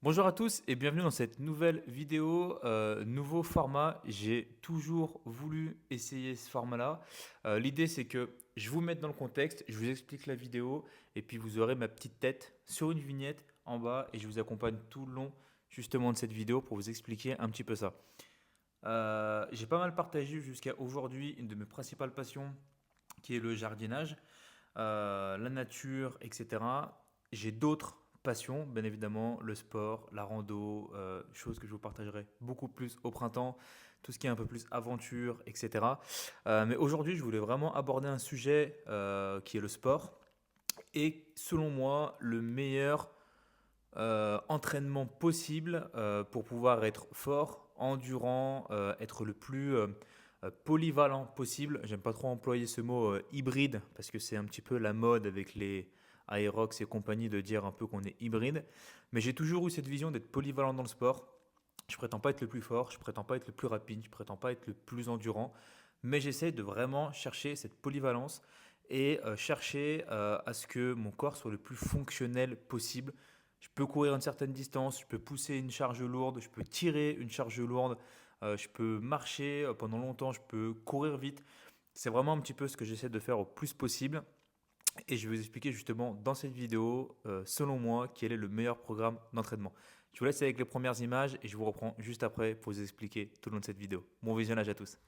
Bonjour à tous et bienvenue dans cette nouvelle vidéo, nouveau format. J'ai toujours voulu essayer ce format-là. L'idée c'est que je vous mette dans le contexte, je vous explique la vidéo et puis vous aurez ma petite tête sur une vignette en bas et je vous accompagne tout le long justement de cette vidéo pour vous expliquer un petit peu ça. J'ai pas mal partagé jusqu'à aujourd'hui une de mes principales passions qui est le jardinage, la nature, etc. J'ai d'autres passions, bien évidemment, le sport, la rando, choses que je vous partagerai beaucoup plus au printemps, tout ce qui est un peu plus aventure, etc. Mais aujourd'hui, je voulais vraiment aborder un sujet qui est le sport et selon moi, le meilleur entraînement possible pour pouvoir être fort, endurant, être le plus polyvalent possible. J'aime pas trop employer ce mot hybride parce que c'est un petit peu la mode avec les Aerox et compagnie de dire un peu qu'on est hybride. Mais j'ai toujours eu cette vision d'être polyvalent dans le sport. Je prétends pas être le plus fort, je prétends pas être le plus rapide, je prétends pas être le plus endurant, mais j'essaie de vraiment chercher cette polyvalence et chercher à ce que mon corps soit le plus fonctionnel possible. Je peux courir une certaine distance, je peux pousser une charge lourde, je peux tirer une charge lourde, je peux marcher pendant longtemps, je peux courir vite. C'est vraiment un petit peu ce que j'essaie de faire au plus possible. Et je vais vous expliquer justement dans cette vidéo, selon moi, quel est le meilleur programme d'entraînement. Je vous laisse avec les premières images et je vous reprends juste après pour vous expliquer tout le long de cette vidéo. Bon visionnage à tous.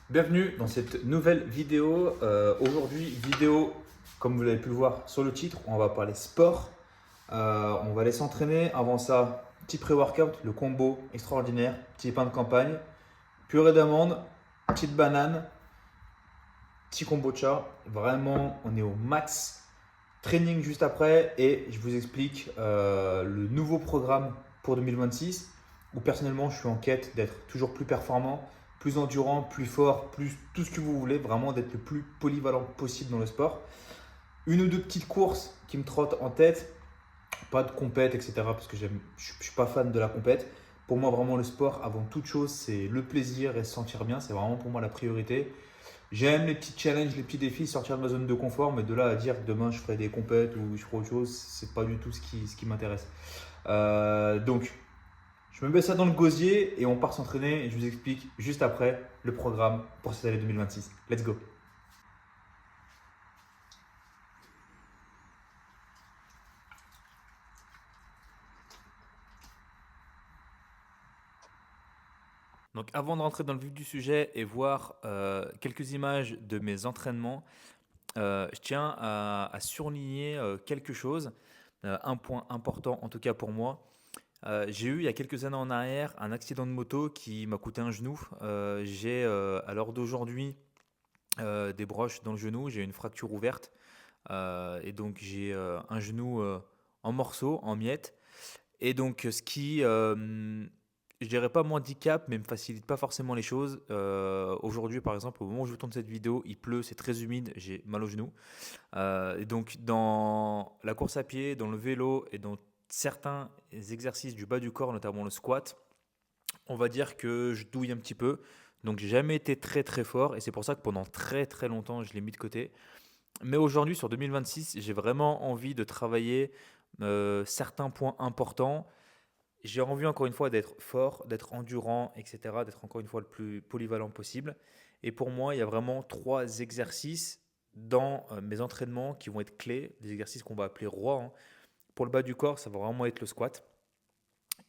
Bienvenue dans cette nouvelle vidéo. Aujourd'hui, vidéo, comme vous l'avez pu le voir sur le titre, on va parler sport. On va aller s'entraîner. Avant ça, petit pré-workout, le combo extraordinaire, petit pain de campagne, purée d'amande, petite banane, petit kombucha. Vraiment, on est au max. Training juste après et je vous explique le nouveau programme pour 2026 où personnellement je suis en quête d'être toujours plus performant, plus endurant, plus fort, plus tout ce que vous voulez, vraiment d'être le plus polyvalent possible dans le sport. Une ou deux petites courses qui me trottent en tête, pas de compète, etc. parce que je ne suis pas fan de la compète. Pour moi, vraiment, le sport, avant toute chose, c'est le plaisir et se sentir bien. C'est vraiment pour moi la priorité. J'aime les petits challenges, les petits défis, sortir de ma zone de confort, mais de là à dire que demain je ferai des compètes ou je ferai autre chose, c'est pas du tout ce qui m'intéresse. Donc, je me mets ça dans le gosier et on part s'entraîner et je vous explique juste après le programme pour cette année 2026. Let's go! Donc, avant de rentrer dans le vif du sujet et voir quelques images de mes entraînements, je tiens à surligner quelque chose, un point important en tout cas pour moi. J'ai eu il y a quelques années en arrière un accident de moto qui m'a coûté un genou. J'ai à l'heure d'aujourd'hui des broches dans le genou, j'ai une fracture ouverte et donc j'ai un genou en morceaux, en miettes. Et donc ce qui, je dirais pas m'handicap, mais me facilite pas forcément les choses. Aujourd'hui par exemple, au moment où je vous tourne cette vidéo, il pleut, c'est très humide, j'ai mal au genou. Et donc, dans la course à pied, dans le vélo et dans certains exercices du bas du corps, notamment le squat, on va dire que je douille un petit peu. Donc, j'ai jamais été très très fort et c'est pour ça que pendant très très longtemps, je l'ai mis de côté. Mais aujourd'hui, sur 2026, j'ai vraiment envie de travailler certains points importants. J'ai envie encore une fois d'être fort, d'être endurant, etc., d'être encore une fois le plus polyvalent possible. Et pour moi, il y a vraiment trois exercices dans mes entraînements qui vont être clés, des exercices qu'on va appeler rois, hein. Pour le bas du corps, ça va vraiment être le squat.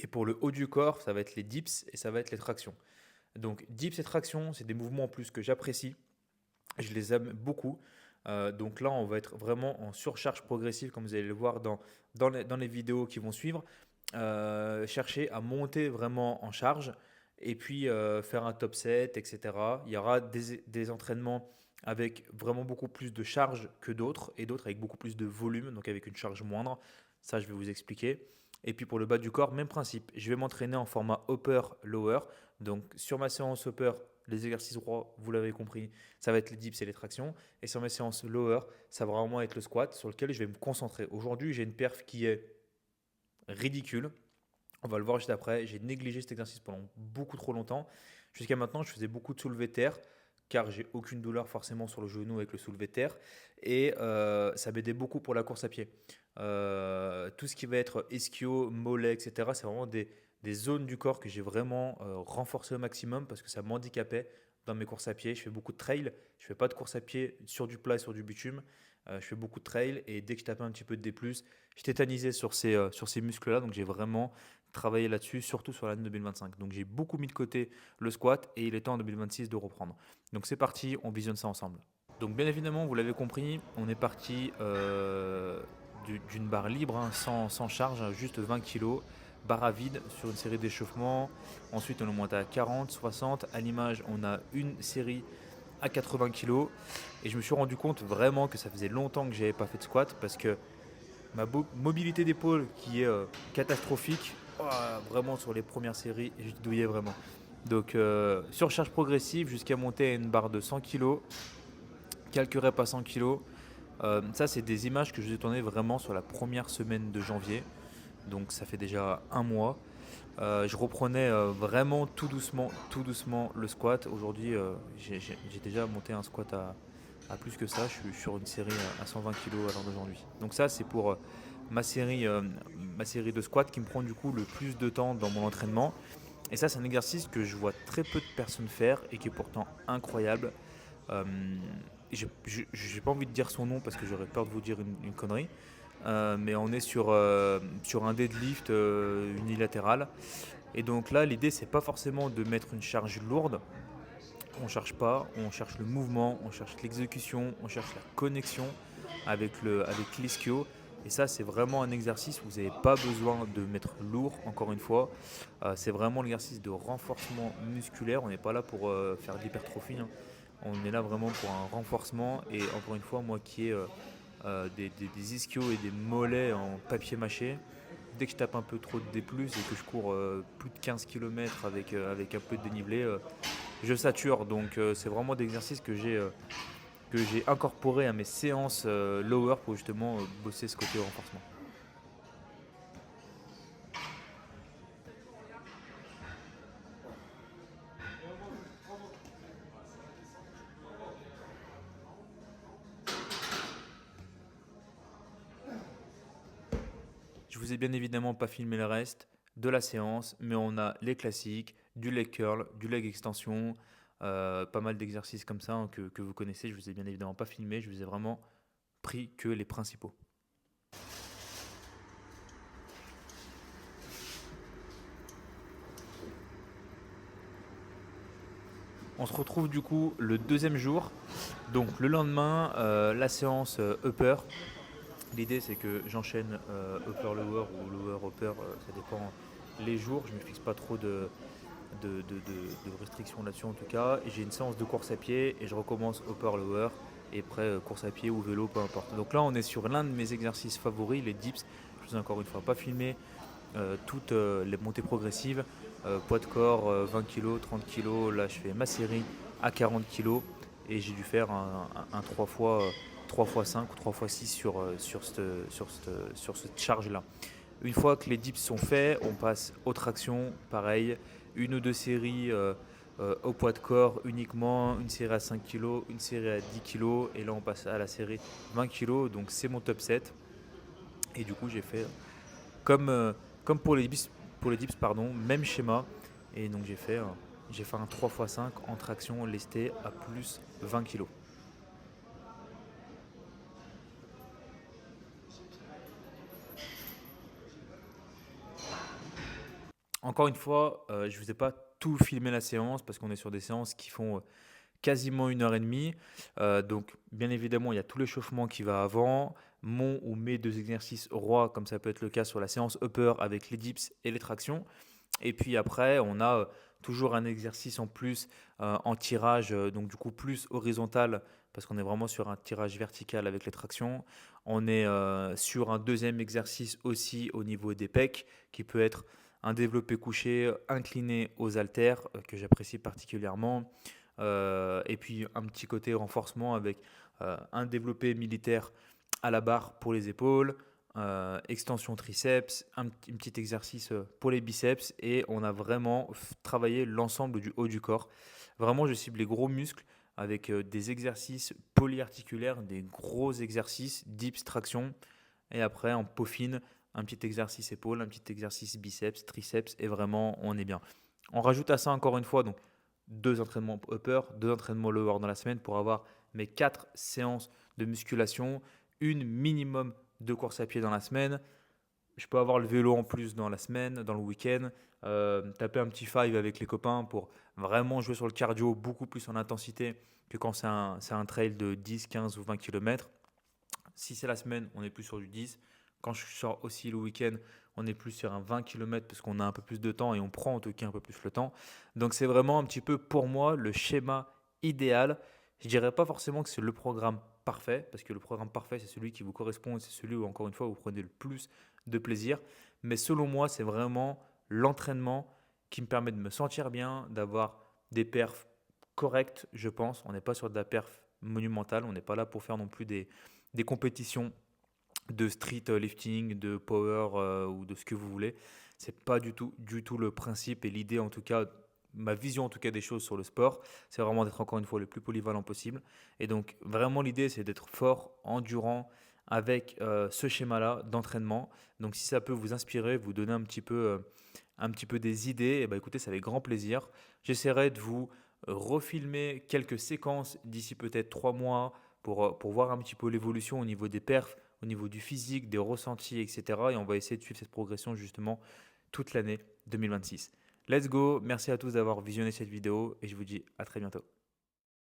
Et pour le haut du corps, ça va être les dips et ça va être les tractions. Donc dips et tractions, c'est des mouvements en plus que j'apprécie. Je les aime beaucoup. Donc là, on va être vraiment en surcharge progressive, comme vous allez le voir dans les vidéos qui vont suivre. Chercher à monter vraiment en charge et puis faire un top set, etc. Il y aura des entraînements avec vraiment beaucoup plus de charge que d'autres et d'autres avec beaucoup plus de volume, donc avec une charge moindre. Ça, je vais vous expliquer. Et puis pour le bas du corps, même principe. Je vais m'entraîner en format upper-lower. Donc sur ma séance upper, les exercices droits, vous l'avez compris, ça va être les dips et les tractions. Et sur mes séances lower, ça va vraiment être le squat sur lequel je vais me concentrer. Aujourd'hui, j'ai une perf qui est ridicule. On va le voir juste après. J'ai négligé cet exercice pendant beaucoup trop longtemps. Jusqu'à maintenant, je faisais beaucoup de soulevé de terre car j'ai aucune douleur forcément sur le genou avec le soulevé de terre et ça m'aidait beaucoup pour la course à pied. tout ce qui va être ischio, mollet, etc. C'est vraiment des zones du corps que j'ai vraiment renforcées au maximum parce que ça m'handicapait dans mes courses à pied. Je fais beaucoup de trail, je fais pas de course à pied sur du plat et sur du bitume. Je fais beaucoup de trail et dès que je tapais un petit peu de D+, je tétanisais sur ces muscles-là. Donc j'ai vraiment travaillé là-dessus, surtout sur l'année 2025. Donc j'ai beaucoup mis de côté le squat et il est temps en 2026 de reprendre. Donc c'est parti, on visionne ça ensemble. Donc bien évidemment, vous l'avez compris, on est parti d'une barre libre, hein, sans charge, hein, juste 20 kg, barre à vide sur une série d'échauffements. Ensuite, on est monté à 40, 60. À l'image, on a une série à 80 kg. Et je me suis rendu compte vraiment que ça faisait longtemps que je n'avais pas fait de squat parce que ma mobilité d'épaule qui est catastrophique, oh, vraiment sur les premières séries, je douillais vraiment. Donc surcharge progressive jusqu'à monter à une barre de 100 kg, quelques reps à 100 kg. Ça, c'est des images que je vous ai tournées vraiment sur la première semaine de janvier. Donc ça fait déjà un mois. Je reprenais vraiment tout doucement le squat. Aujourd'hui, j'ai déjà monté un squat à plus que ça. Je suis sur une série à 120 kg à l'heure d'aujourd'hui. Donc ça, c'est pour ma série de squats qui me prend du coup le plus de temps dans mon entraînement. Et ça, c'est un exercice que je vois très peu de personnes faire et qui est pourtant incroyable. Euh, j'ai pas envie de dire son nom parce que j'aurais peur de vous dire une connerie. Mais on est sur un deadlift unilatéral. Et donc là, l'idée, c'est pas forcément de mettre une charge lourde. On cherche pas, on cherche le mouvement, on cherche l'exécution, on cherche la connexion avec l'ischio. Et ça, c'est vraiment un exercice où vous n'avez pas besoin de mettre lourd, encore une fois. C'est vraiment l'exercice de renforcement musculaire. On n'est pas là pour faire de l'hypertrophie, hein. On est là vraiment pour un renforcement. Et encore une fois, moi qui ai des ischios et des mollets en papier mâché, dès que je tape un peu trop de D+, et que je cours plus de 15 km avec un peu de dénivelé, je sature. Donc c'est vraiment des exercices que j'ai incorporés à mes séances lower pour justement bosser ce côté renforcement. Je vous ai bien évidemment pas filmé le reste de la séance, mais on a les classiques, du leg curl, du leg extension, pas mal d'exercices comme ça, hein, que vous connaissez. Je vous ai bien évidemment pas filmé, je vous ai vraiment pris que les principaux. On se retrouve du coup le deuxième jour. Donc le lendemain, la séance upper. L'idée c'est que j'enchaîne upper lower ou lower upper, ça dépend les jours. Je ne me fixe pas trop de restrictions là-dessus en tout cas. Et j'ai une séance de course à pied et je recommence upper lower et après course à pied ou vélo, peu importe. Donc là on est sur l'un de mes exercices favoris, les dips. Je vous ai encore une fois pas filmé toutes les montées progressives. Poids de corps 20 kg, 30 kg. Là, je fais ma série à 40 kg et j'ai dû faire un 3 fois, 3 x 5 ou 3 x 6 sur cette charge-là. Une fois que les dips sont faits, on passe aux tractions. Pareil, une ou deux séries au poids de corps uniquement, une série à 5 kg, une série à 10 kg et là on passe à la série 20 kg. Donc c'est mon top 7. Et du coup, j'ai fait comme, comme pour les dips pardon, même schéma. Et donc j'ai fait un 3 x 5 en traction lesté à plus 20 kg. Encore une fois, je ne vous ai pas tout filmé la séance parce qu'on est sur des séances qui font quasiment 1 h 30. Donc bien évidemment, il y a tout l'échauffement qui va avant, mon ou mes deux exercices rois, comme ça peut être le cas sur la séance upper avec les dips et les tractions. Et puis après, on a toujours un exercice en plus en tirage, donc du coup plus horizontal, parce qu'on est vraiment sur un tirage vertical avec les tractions. On est sur un deuxième exercice aussi au niveau des pecs, qui peut être un développé couché incliné aux haltères, que j'apprécie particulièrement. Et puis un petit côté renforcement avec un développé militaire à la barre pour les épaules, extension triceps, un petit exercice pour les biceps et on a vraiment travaillé l'ensemble du haut du corps. Vraiment, je cible les gros muscles avec des exercices polyarticulaires, des gros exercices, dips, traction, Et après, on peaufine un petit exercice épaule, un petit exercice biceps, triceps et vraiment, on est bien. On rajoute à ça encore une fois, donc 2 entraînements upper, 2 entraînements lower dans la semaine pour avoir mes 4 séances de musculation, une minimum de course à pied dans la semaine. Je peux avoir le vélo en plus dans la semaine, dans le week-end, taper un petit five avec les copains pour vraiment jouer sur le cardio beaucoup plus en intensité que quand c'est un trail de 10, 15 ou 20 km. Si c'est la semaine, on est plus sur du 10. Quand je sors aussi le week-end, on est plus sur un 20 km parce qu'on a un peu plus de temps et on prend en tout cas un peu plus le temps. Donc c'est vraiment un petit peu pour moi le schéma idéal. Je dirais pas forcément que c'est le programme parfait parce que le programme parfait c'est celui qui vous correspond et c'est celui où encore une fois vous prenez le plus de plaisir. Mais selon moi, c'est vraiment l'entraînement qui me permet de me sentir bien, d'avoir des perfs correctes, je pense. On n'est pas sur de la perf monumentale, on n'est pas là pour faire non plus des compétitions de street lifting, de power ou de ce que vous voulez. C'est pas du tout le principe et l'idée en tout cas, ma vision en tout cas des choses sur le sport, c'est vraiment d'être encore une fois le plus polyvalent possible. Et donc vraiment l'idée c'est d'être fort, endurant avec ce schéma-là d'entraînement. Donc si ça peut vous inspirer, vous donner un petit peu des idées, et ben écoutez, c'est avec grand plaisir. J'essaierai de vous refilmer quelques séquences d'ici peut-être 3 mois pour voir un petit peu l'évolution au niveau des perfs, au niveau du physique, des ressentis, etc. Et on va essayer de suivre cette progression justement toute l'année 2026. Let's go, merci à tous d'avoir visionné cette vidéo et je vous dis à très bientôt.